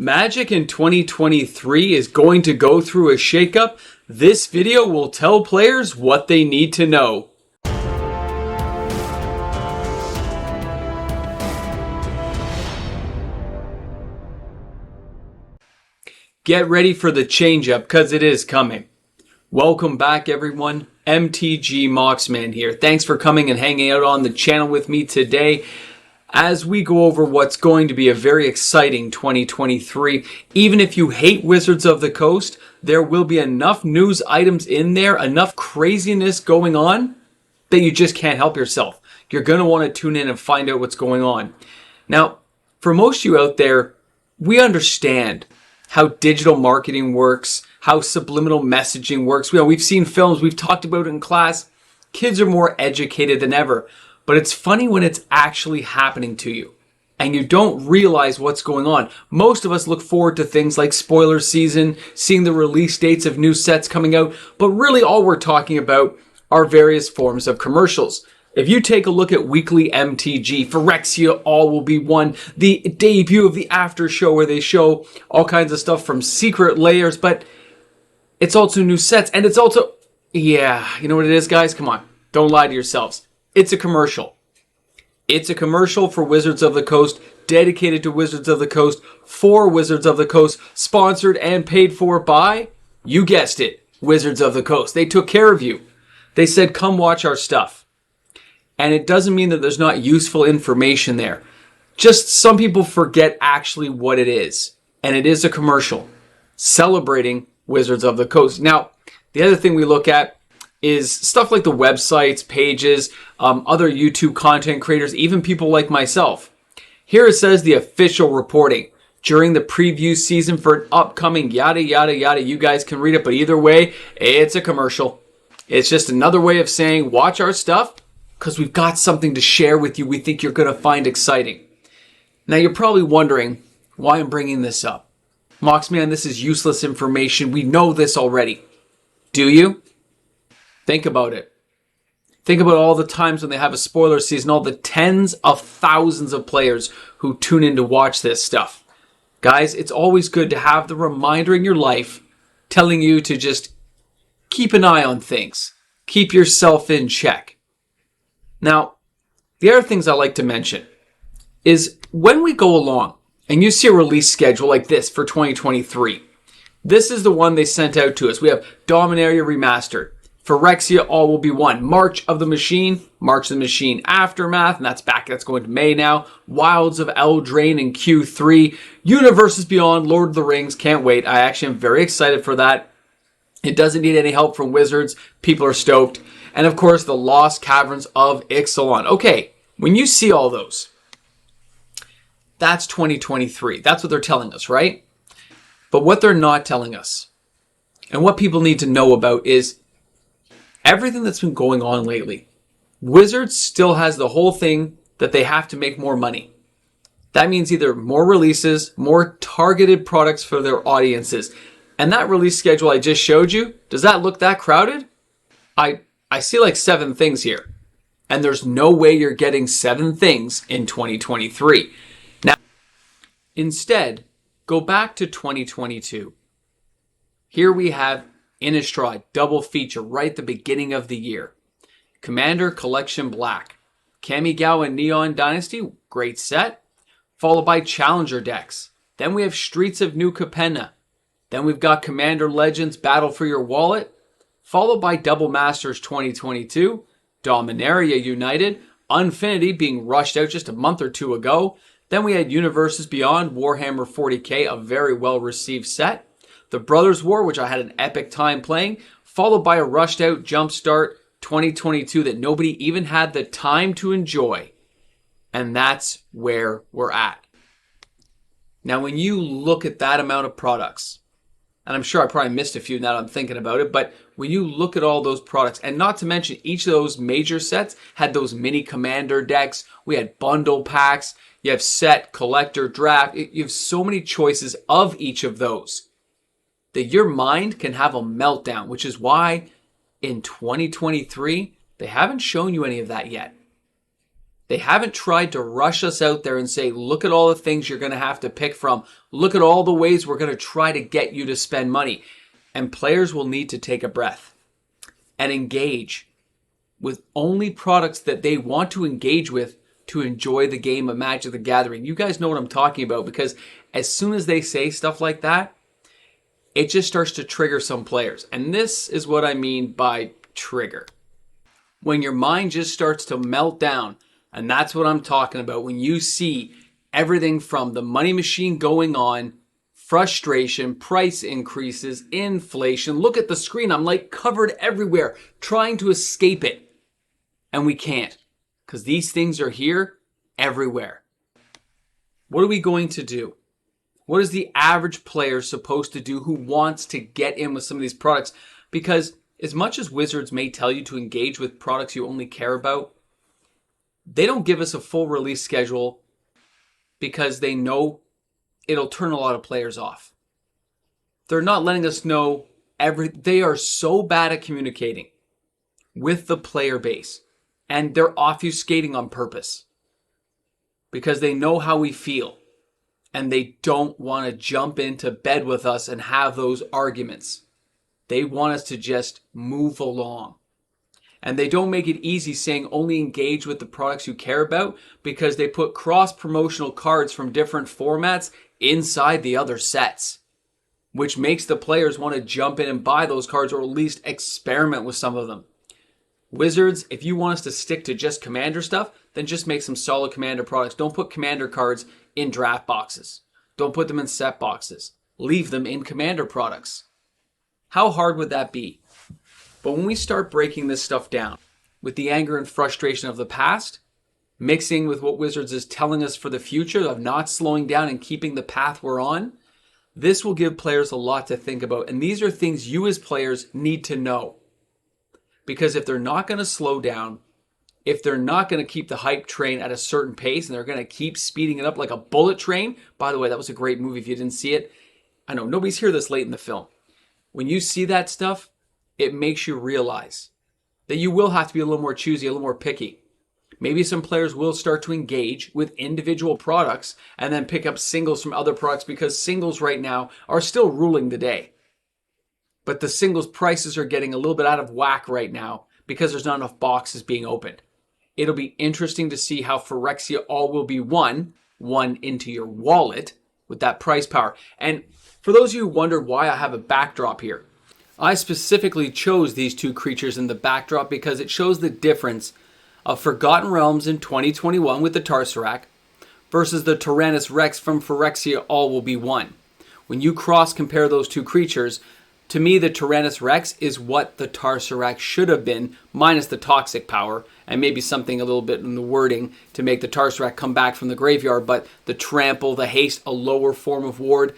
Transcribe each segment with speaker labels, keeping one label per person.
Speaker 1: Magic in 2023 is going to go through a shakeup. This video will tell players what they need to know. Get ready for the change-up because it is coming. Welcome back, everyone. MTG Moxman here. Thanks for coming and hanging out on the channel with me today as we go over what's going to be a very exciting 2023. Even if you hate Wizards of the Coast, there will be enough news items in there, enough craziness going on that you just can't help yourself. You're going to want to tune in and find out what's going on. Now, for most of you out there, we understand how digital marketing works, how subliminal messaging works. We've seen films, we've talked about it in class. Kids are more educated than ever. But it's funny when it's actually happening to you and you don't realize what's going on. Most of us look forward to things like spoiler season, seeing the release dates of new sets coming out, but really all we're talking about are various forms of commercials. If you take a look at weekly MTG, Phyrexia All Will Be One, the debut of the after show where they show all kinds of stuff from secret layers, but it's also new sets and it's also, yeah, you know what it is, guys? Come on, don't lie to yourselves. It's a commercial. It's a commercial for Wizards of the Coast, dedicated to Wizards of the Coast, for Wizards of the Coast, sponsored and paid for by, you guessed it, Wizards of the Coast. They took care of you. They said, come watch our stuff. And it doesn't mean that there's not useful information there. Just some people forget actually what it is. And it is a commercial celebrating Wizards of the Coast. Now, the other thing we look at is stuff like the websites, pages, other YouTube content creators, even people like myself. Here it says the official reporting during the preview season for an upcoming yada, yada, yada. You guys can read it, but either way, it's a commercial. It's just another way of saying, watch our stuff because we've got something to share with you we think you're going to find exciting. Now, you're probably wondering why I'm bringing this up. Moxman, this is useless information. We know this already. Do you? Think about it. Think about all the times when they have a spoiler season, all the tens of thousands of players who tune in to watch this stuff. Guys, it's always good to have the reminder in your life telling you to just keep an eye on things. Keep yourself in check. Now, the other things I like to mention is when we go along and you see a release schedule like this for 2023, this is the one they sent out to us. We have Dominaria Remastered. Phyrexia All Will Be One. March of the Machine Aftermath, and that's going to May now. Wilds of Eldraine in Q3. Universes Beyond, Lord of the Rings, can't wait. I actually am very excited for that. It doesn't need any help from Wizards. People are stoked. And of course, the Lost Caverns of Ixalan. Okay, when you see all those, that's 2023. That's what they're telling us, right? But what they're not telling us, and what people need to know about is everything that's been going on lately. Wizards still has the whole thing that they have to make more money. That means either more releases, more targeted products for their audiences. And that release schedule I just showed you, does that look that crowded? I see like 7 things here. And there's no way you're getting 7 things in 2023. Now, instead, go back to 2022. Here we have Innistrad, double feature right at the beginning of the year. Commander Collection Black. Kamigawa and Neon Dynasty, great set. Followed by Challenger decks. Then we have Streets of New Capenna. Then we've got Commander Legends Battle for Your Wallet. Followed by Double Masters 2022. Dominaria United. Unfinity being rushed out just a month or 2 ago. Then we had Universes Beyond Warhammer 40k, a very well received set. The Brothers War, which I had an epic time playing, followed by a rushed out Jumpstart 2022 that nobody even had the time to enjoy. And that's where we're at. Now, when you look at that amount of products, and I'm sure I probably missed a few now that I'm thinking about it, but when you look at all those products, and not to mention each of those major sets had those mini commander decks, we had bundle packs, you have set, collector, draft, you have so many choices of each of those that your mind can have a meltdown, which is why in 2023, they haven't shown you any of that yet. They haven't tried to rush us out there and say, look at all the things you're going to have to pick from. Look at all the ways we're going to try to get you to spend money. And players will need to take a breath and engage with only products that they want to engage with to enjoy the game of Magic the Gathering. You guys know what I'm talking about, because as soon as they say stuff like that, it just starts to trigger some players. And this is what I mean by trigger. When your mind just starts to melt down, and that's what I'm talking about. When you see everything from the money machine going on, frustration, price increases, inflation. Look at the screen. I'm like covered everywhere trying to escape it. And we can't, because these things are here everywhere. What are we going to do? What is the average player supposed to do who wants to get in with some of these products? Because as much as Wizards may tell you to engage with products you only care about, they don't give us a full release schedule because they know it'll turn a lot of players off. They're not letting us know they are so bad at communicating with the player base, and they're obfuscating on purpose because they know how we feel, and they don't want to jump into bed with us and have those arguments. They want us to just move along. And they don't make it easy saying only engage with the products you care about, because they put cross-promotional cards from different formats inside the other sets, which makes the players want to jump in and buy those cards, or at least experiment with some of them. Wizards, if you want us to stick to just Commander stuff, then just make some solid Commander products. Don't put Commander cards in draft boxes. Don't put them in set boxes. Leave them in Commander products. How hard would that be? But when we start breaking this stuff down with the anger and frustration of the past, mixing with what Wizards is telling us for the future of not slowing down and keeping the path we're on, this will give players a lot to think about. And these are things you as players need to know. Because if they're not going to slow down, if they're not going to keep the hype train at a certain pace, and they're going to keep speeding it up like a bullet train. By the way, that was a great movie if you didn't see it. I know nobody's here this late in the film. When you see that stuff, it makes you realize that you will have to be a little more choosy, a little more picky. Maybe some players will start to engage with individual products and then pick up singles from other products, because singles right now are still ruling the day. But the singles prices are getting a little bit out of whack right now because there's not enough boxes being opened. It'll be interesting to see how Phyrexia all will be one into your wallet with that price power. And for those of you who wondered why I have a backdrop here, I specifically chose these two creatures in the backdrop because it shows the difference of Forgotten Realms in 2021 with the Tarsarak versus the Tyrannus Rex from Phyrexia All Will Be One. When you cross compare those two creatures, to me the Tyrannus Rex is what the Tarsarak should have been, minus the toxic power and maybe something a little bit in the wording to make the Tarsarak come back from the graveyard, but the trample, the haste, a lower form of ward.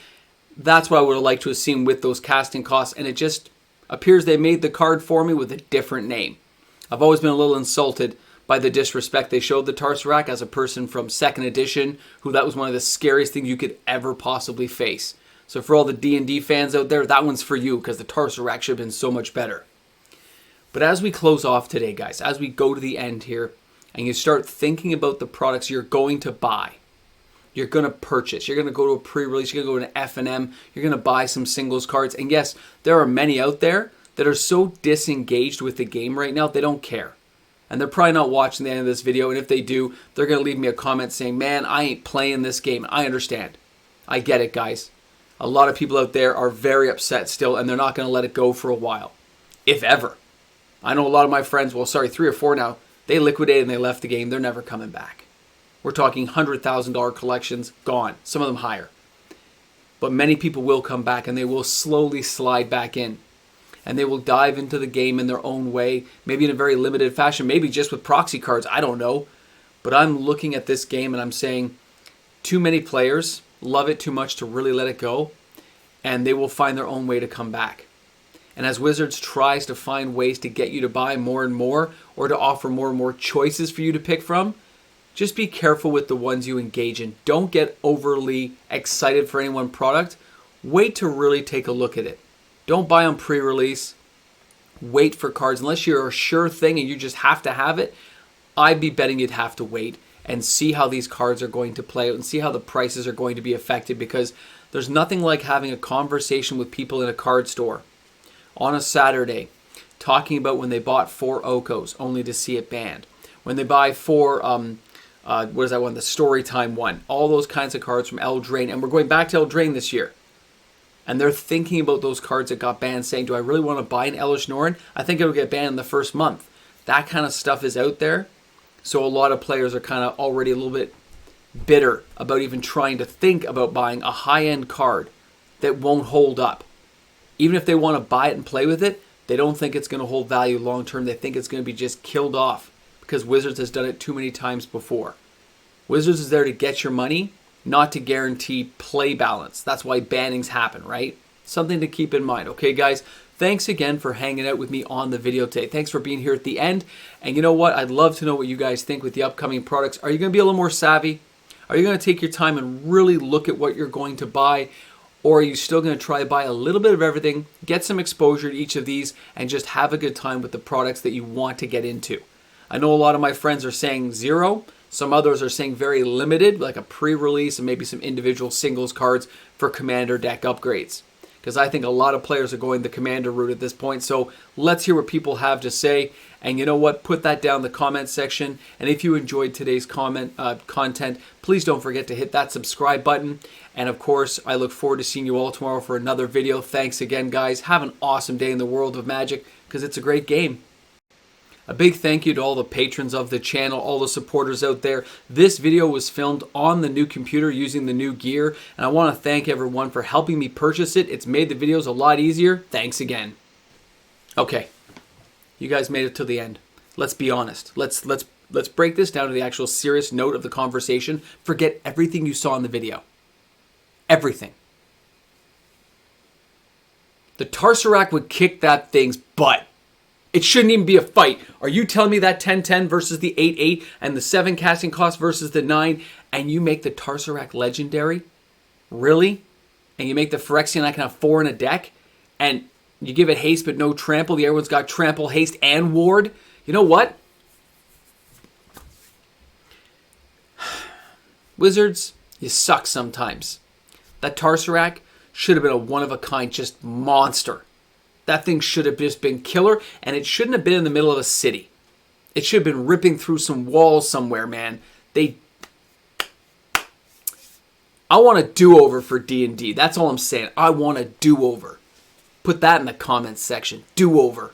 Speaker 1: That's what I would have liked to have seen with those casting costs, and it just appears they made the card for me with a different name. I've always been a little insulted by the disrespect they showed the Tarsarak as a person from 2nd edition, who that was one of the scariest things you could ever possibly face. So for all the D&D fans out there, that one's for you, because the Tarsarak should have been so much better. But as we close off today, guys, as we go to the end here, and you start thinking about the products you're going to buy, you're going to purchase, you're going to go to a pre-release, you're going to go to an F&M, you're going to buy some singles cards. And yes, there are many out there that are so disengaged with the game right now, they don't care. And they're probably not watching the end of this video. And if they do, they're going to leave me a comment saying, man, I ain't playing this game. I understand. I get it, guys. A lot of people out there are very upset still, and they're not going to let it go for a while, if ever. I know a lot of my friends, 3 or 4 now, they liquidated and they left the game. They're never coming back. We're talking $100,000 collections, gone. Some of them higher. But many people will come back, and they will slowly slide back in. And they will dive into the game in their own way, maybe in a very limited fashion, maybe just with proxy cards, I don't know. But I'm looking at this game and I'm saying, too many players love it too much to really let it go, and they will find their own way to come back. And as Wizards tries to find ways to get you to buy more and more, or to offer more and more choices for you to pick from, just be careful with the ones you engage in. Don't get overly excited for any one product. Wait to really take a look at it. Don't buy on pre-release. Wait for cards. Unless you're a sure thing and you just have to have it, I'd be betting you'd have to wait and see how these cards are going to play out and see how the prices are going to be affected, because there's nothing like having a conversation with people in a card store on a Saturday talking about when they bought 4 Okos only to see it banned. When they buy 4, what is that one? The Storytime one. All those kinds of cards from Eldraine. And we're going back to Eldraine this year. And they're thinking about those cards that got banned, saying, do I really want to buy an Elish Norn? I think it'll get banned in the first month. That kind of stuff is out there. So a lot of players are kind of already a little bit bitter about even trying to think about buying a high-end card that won't hold up. Even if they want to buy it and play with it, they don't think it's going to hold value long term. They think it's going to be just killed off because Wizards has done it too many times before. Wizards is there to get your money, not to guarantee play balance. That's why bannings happen, right? Something to keep in mind. Okay, guys, thanks again for hanging out with me on the video today. Thanks for being here at the end. And you know what? I'd love to know what you guys think with the upcoming products. Are you going to be a little more savvy? Are you going to take your time and really look at what you're going to buy? Or are you still going to try to buy a little bit of everything, get some exposure to each of these, and just have a good time with the products that you want to get into? I know a lot of my friends are saying 0. Some others are saying very limited, like a pre-release and maybe some individual singles cards for Commander deck upgrades. Because I think a lot of players are going the Commander route at this point. So let's hear what people have to say. And you know what? Put that down in the comment section. And if you enjoyed today's content, please don't forget to hit that subscribe button. And of course, I look forward to seeing you all tomorrow for another video. Thanks again, guys. Have an awesome day in the world of Magic, because it's a great game. A big thank you to all the patrons of the channel, all the supporters out there. This video was filmed on the new computer using the new gear, and I want to thank everyone for helping me purchase it. It's made the videos a lot easier. Thanks again. Okay, you guys made it to the end. Let's be honest. Let's break this down to the actual serious note of the conversation. Forget everything you saw in the video. Everything. The Tarsarak would kick that thing's butt. It shouldn't even be a fight. Are you telling me that 10-10 versus the 8-8 and the 7 casting cost versus the 9, and you make the Tarsarak legendary? Really? And you make the Phyrexia and I can have 4 in a deck? And you give it haste but no trample. The other one's got trample, haste, and ward. You know what? Wizards, you suck sometimes. That Tarsarak should have been a one-of-a-kind just monster. That thing should have just been killer, and it shouldn't have been in the middle of a city. It should have been ripping through some walls somewhere, man. I want a do-over for D&D. That's all I'm saying. I want a do-over. Put that in the comments section. Do-over.